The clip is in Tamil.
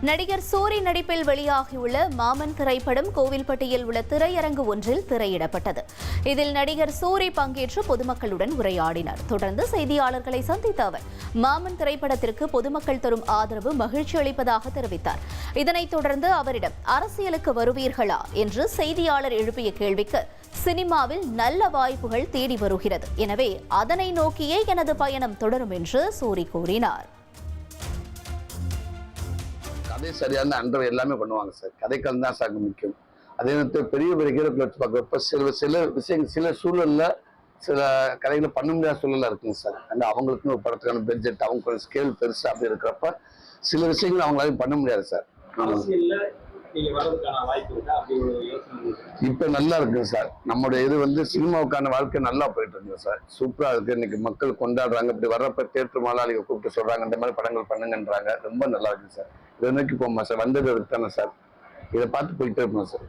நடிகர் சூரி நடிப்பில் வெளியாகியுள்ள மாமன் திரைப்படம் கோவில்பட்டியில் உள்ள திரையரங்கு ஒன்றில் திரையிடப்பட்டது. இதில் நடிகர் சூரி பங்கேற்று பொதுமக்களுடன் உரையாடினார். தொடர்ந்து செய்தியாளர்களை சந்தித்த அவர் மாமன் திரைப்படத்திற்கு பொதுமக்கள் தரும் ஆதரவு மகிழ்ச்சி அளிப்பதாக தெரிவித்தார். இதனைத் தொடர்ந்து அவரிடம் அரசியலுக்கு வருவீர்களா என்று செய்தியாளர் எழுப்பிய கேள்விக்கு சினிமாவில் நல்ல வாய்ப்புகள் தேடி வருகிறது, எனவே அதனை நோக்கியே எனது பயணம் தொடரும் என்று சூரி கூறினார். கதை சரியான அன்றவை எல்லாமே பண்ணுவாங்க சார். கதைக்கள் தான் சார் முக்கியம். அதே நேரத்தில் பெரிய பெரிய ஹீரோக்களை வச்சு பார்க்குறப்ப சில விஷயங்கள் சில சூழல்ல சில கதைகளை பண்ண முடியாத சூழலா இருக்குங்க சார். அந்த அவங்களுக்குன்னு ஒரு படத்துக்கான பட்ஜெட், அவங்க ஸ்கேல் பெருசு அப்படி இருக்கிறப்ப சில விஷயங்கள் அவங்களால பண்ண முடியாது சார். இப்ப நல்லா இருக்குங்க சார். நம்முடைய இது சினிமாவுக்கான வாழ்க்கை நல்லா போயிட்டு இருக்குங்க சார். சூப்பரா இருக்கு. இன்னைக்கு மக்கள் கொண்டாடுறாங்க. இப்படி வர்றப்ப தேட்டர் மாலாளிக கூப்பிட்டு சொல்றாங்க இந்த மாதிரி படங்கள் பண்ணுங்கன்றாங்க. ரொம்ப நல்லா இருக்கு சார். இதை நோக்கி போமா சார். வந்தது தானே சார். இதை பார்த்து போயிட்டே இருப்போம் சார்.